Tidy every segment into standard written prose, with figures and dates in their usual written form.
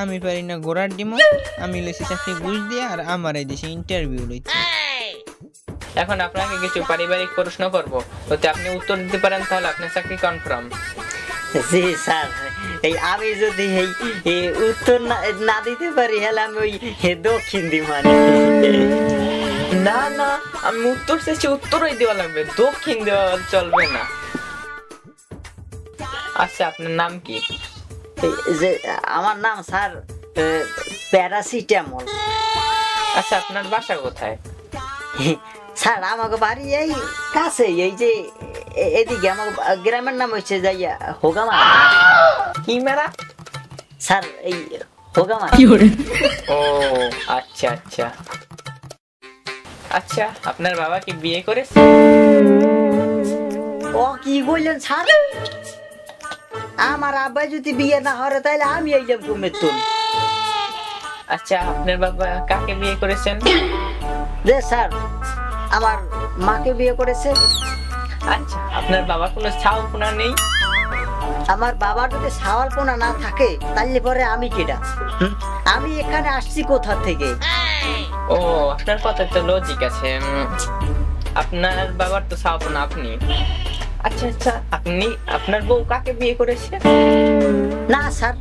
আমি পারি না ঘোড়ার ডিম, আমি লেছি চাকরি ঘুষ দিয়ে, আর আমার এই দেশে ইন্টারভিউ লইতে। এখন আপনাকে কিছু পারিবারিক প্রশ্ন করব, যদি আপনি উত্তর দিতে পারেন তাহলে আপনার চাকরি কনফার্ম। জি স্যার, এই আমি যদি এই উত্তর না দিতে পারি হলে আমি ওই দক্ষিণ দিমানি। না না, আমি উত্তর চাইছি, উত্তরই দেওয়া লাগবে, দক্ষিণ দেওয়া চলবে না। আচ্ছা, আপনার নাম কি? যে আমার নাম স্যার প্যারাসিটামল। আচ্ছা, আপনার বাসা কোথায়? স্যার আমাকে বাড়ি এই কাছে, এই যে এদিকে আমার গ্রামের নাম হচ্ছে যাইয়া হোগামারা। কি মেরা? স্যার এই হোগামারা। ও আচ্ছা আচ্ছা আচ্ছা, আপনার বাবা কি বিয়ে করেছে? ও কি বললেন স্যার? আমার আব্বা যদি বিয়ে না হরে তাহলে আমি এইলাম ঘুমের তুন। আচ্ছা, আপনার বাবা কাকে বিয়ে করেছেন? যে স্যার আমার মাকে বিয়ে করেছে। আচ্ছা, আপনার বাবা কোনো ছাওয়ালপোনা নেই? আমার বাবার যদি ছাওয়ালপোনা না থাকে তাহলে পরে আমি কেডা? আমি এখানে আসছি কোথা থেকে? ও, আপনার কথা তো লজিক আছে। আপনার বাবার তো ছাওয়ালপোনা আপনি। আচ্ছা আচ্ছা, আপনি আপনার বউ কাকে বিয়ে করেছে? না স্যার,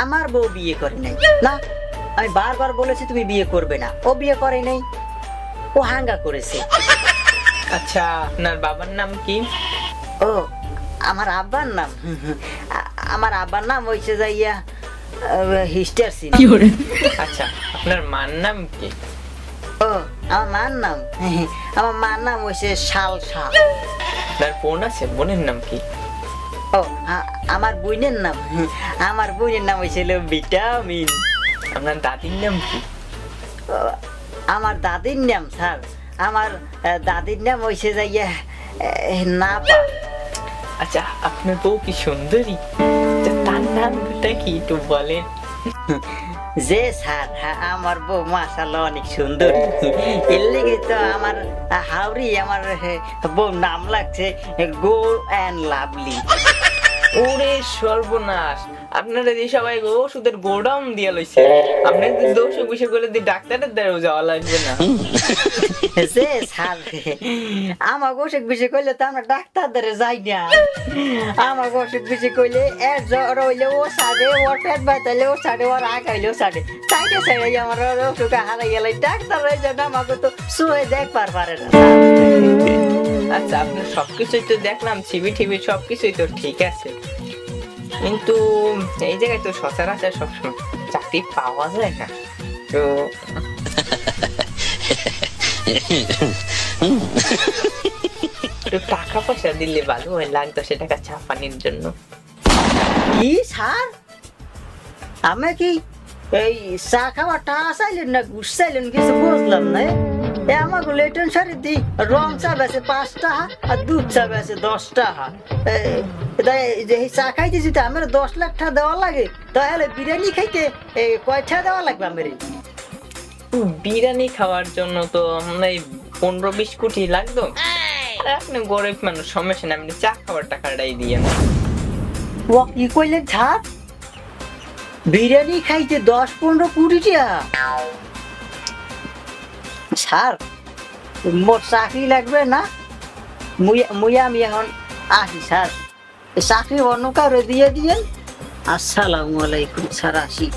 আমার বউ বিয়ে করে নাই। না, আমি বারবার বলেছি তুমি বিয়ে করবে না, ও বিয়ে করে নাই, ও হাঙ্গা করেছে। আচ্ছা, আপনার বাবার নাম কি? ও আমার আব্বার নাম, আমার আব্বার নাম হইছে যাইয়া হিস্টার সিন। আচ্ছা, আপনার মার নাম কি? ও আমার মার নাম, আমার মার নাম হইছে শালসা। আপনার বোন আছে, বোনের নাম কি? ও আমার বোনের নাম, আমার বোনের নাম হইছিল ভিটামিন। আপনার দাদির নাম কি? আমার দাদির নাম স্যার, আমার দাদির নাম হইছে যাইয়া নাপা। আচ্ছা, আপনার বউ কি সুন্দরী? তার নামটা কি একটু বলেন? যে স্যার আমার বউ মাশাআল্লাহ অনেক সুন্দর, এর লেগে তো আমার হাওড়ি আমার বউ নাম লাগছে গো অ্যান্ড লাভলি। ওরে সর্বনাশ, আপনারা যে সবাই ওষুধের গোডাউন দিয়ে লইছে, আপনি যদি দোষে বসে করে দিয়ে ডাক্তারের দ্বারাও যাওয়া লাগবে না। যে স্যার আমার অসুখ বেশি করলে তো আমরা ডাক্তার দ্বারে যাই না। আমার অসুখ বেশি করলে এর জ্বর হইলে ও সাড়ে, ওর পেট ব্যথাইলে ও সাড়ে, ওর আগ হইলে ও সাড়ে, সাইডে সাইডে আমার অসুখ হারাই গেলে ডাক্তার হয়ে যান আমাকে তো শুয়ে দেখবার পারে না। আচ্ছা, আপনার সবকিছুই তো দেখলাম, ছিবি টিভি সবকিছুই তো ঠিক আছে, কিন্তু এই জায়গায় তো সচরাচর সবসময় চাকরি পাওয়া যায় না, তো টাকা পয়সা দিলে ভালো হয়, লাখ 10 টাকা চা পানির জন্য। কি স্যার, আমি কি এই চা খাওয়ার টাকা চাইলেন না ঘুষ চাইলেন কিছু বুঝলাম না। আমাকে লেটন সারি দি রং চা বেছে 5 টাকা আর দুধ চা বেছে 10 টাকা। চা খাইতে যদি আমার 10 লাখ টাকা দেওয়া লাগে তাহলে বিরিয়ানি খাইতে কয় টাকা দেওয়া লাগবে আমার? বিরিয়ানি খাওয়ার জন্য তো এই 15-20 কোটি লাগতো। আপনি গরিব মানুষ, সমস্যা না, আপনি চা খাওয়ার টাকাটাই দিয়ে। ও কি কইলেন ছাড়, বিরিয়ানি খাইতে 10-15 কোটি টাকা? স্যার মোর চাকরি লাগবে না, আমি এখন আসি স্যার, চাকরি অন্য কাউরে দিয়ে দিয়েন। আসসালামু আলাইকুম স্যার, আসি।